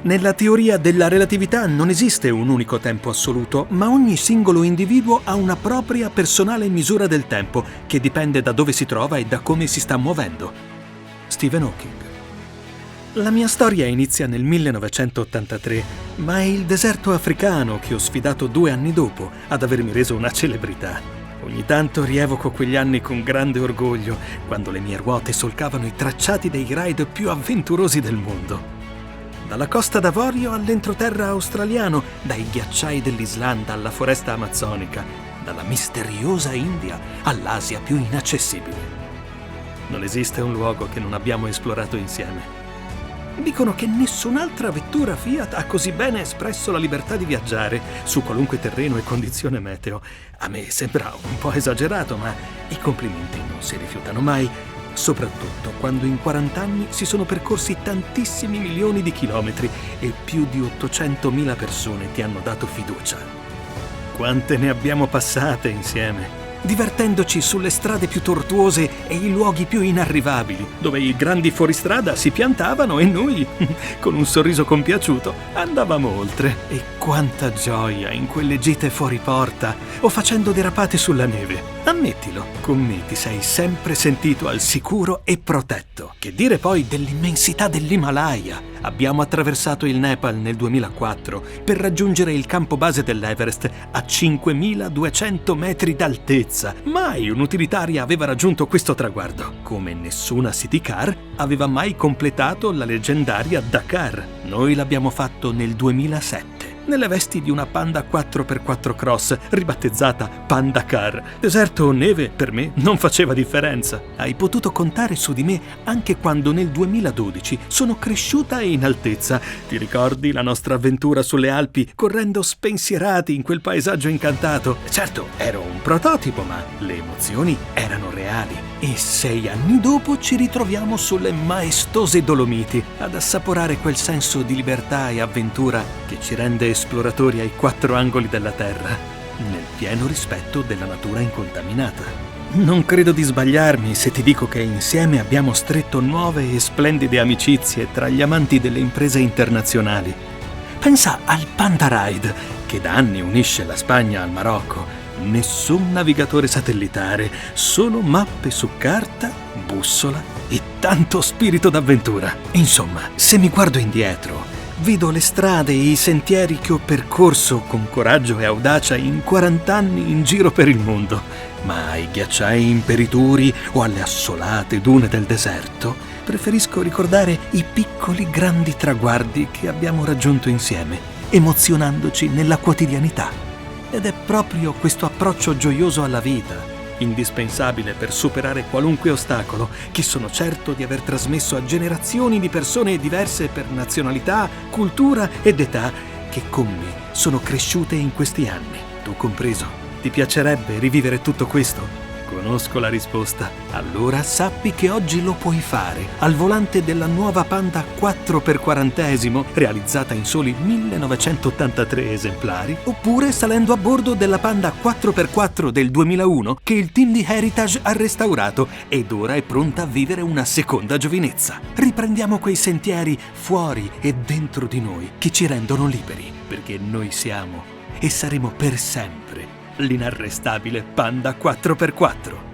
Nella teoria della relatività non esiste un unico tempo assoluto, ma ogni singolo individuo ha una propria personale misura del tempo che dipende da dove si trova e da come si sta muovendo. Stephen Hawking. La mia storia inizia nel 1983, ma è il deserto africano che ho sfidato 2 anni dopo ad avermi reso una celebrità. Ogni tanto rievoco quegli anni con grande orgoglio, quando le mie ruote solcavano i tracciati dei ride più avventurosi del mondo. Dalla Costa d'Avorio all'entroterra australiano, dai ghiacciai dell'Islanda alla foresta amazzonica, dalla misteriosa India all'Asia più inaccessibile. Non esiste un luogo che non abbiamo esplorato insieme. Dicono che nessun'altra vettura Fiat ha così bene espresso la libertà di viaggiare su qualunque terreno e condizione meteo. A me sembra un po' esagerato, ma i complimenti non si rifiutano mai, soprattutto quando in 40 anni si sono percorsi tantissimi milioni di chilometri e più di 800.000 persone ti hanno dato fiducia. Quante ne abbiamo passate insieme, divertendoci sulle strade più tortuose e i luoghi più inarrivabili, dove i grandi fuoristrada si piantavano e noi, con un sorriso compiaciuto, andavamo oltre. E quanta gioia in quelle gite fuori porta o facendo derapate sulla neve. Ammettilo, con me ti sei sempre sentito al sicuro e protetto. Che dire poi dell'immensità dell'Himalaya? Abbiamo attraversato il Nepal nel 2004 per raggiungere il campo base dell'Everest a 5.200 metri d'altezza. Mai un'utilitaria aveva raggiunto questo traguardo, come nessuna city car aveva mai completato la leggendaria Dakar. Noi l'abbiamo fatto nel 2007. Nelle vesti di una Panda 4x4 Cross, ribattezzata Panda Car. Deserto o neve, per me, non faceva differenza. Hai potuto contare su di me anche quando nel 2012 sono cresciuta in altezza. Ti ricordi la nostra avventura sulle Alpi, correndo spensierati in quel paesaggio incantato? Certo, ero un prototipo, ma le emozioni erano reali. E 6 anni dopo ci ritroviamo sulle maestose Dolomiti, ad assaporare quel senso di libertà e avventura che ci rende esploratori ai 4 angoli della Terra, nel pieno rispetto della natura incontaminata. Non credo di sbagliarmi se ti dico che insieme abbiamo stretto nuove e splendide amicizie tra gli amanti delle imprese internazionali. Pensa al Panda Ride, che da anni unisce la Spagna al Marocco. Nessun navigatore satellitare, solo mappe su carta, bussola e tanto spirito d'avventura. Insomma, se mi guardo indietro, vedo le strade e i sentieri che ho percorso con coraggio e audacia in 40 anni in giro per il mondo. Ma ai ghiacciai imperituri o alle assolate dune del deserto, preferisco ricordare i piccoli grandi traguardi che abbiamo raggiunto insieme, emozionandoci nella quotidianità. Ed è proprio questo approccio gioioso alla vita, indispensabile per superare qualunque ostacolo, che sono certo di aver trasmesso a generazioni di persone diverse per nazionalità, cultura ed età, che con me sono cresciute in questi anni, tu compreso. Ti piacerebbe rivivere tutto questo? Conosco la risposta. Allora sappi che oggi lo puoi fare al volante della nuova Panda 4x40, realizzata in soli 1983 esemplari, oppure salendo a bordo della Panda 4x4 del 2001 che il team di Heritage ha restaurato ed ora è pronta a vivere una seconda giovinezza. Riprendiamo quei sentieri fuori e dentro di noi che ci rendono liberi, perché noi siamo e saremo per sempre l'inarrestabile Panda 4x4.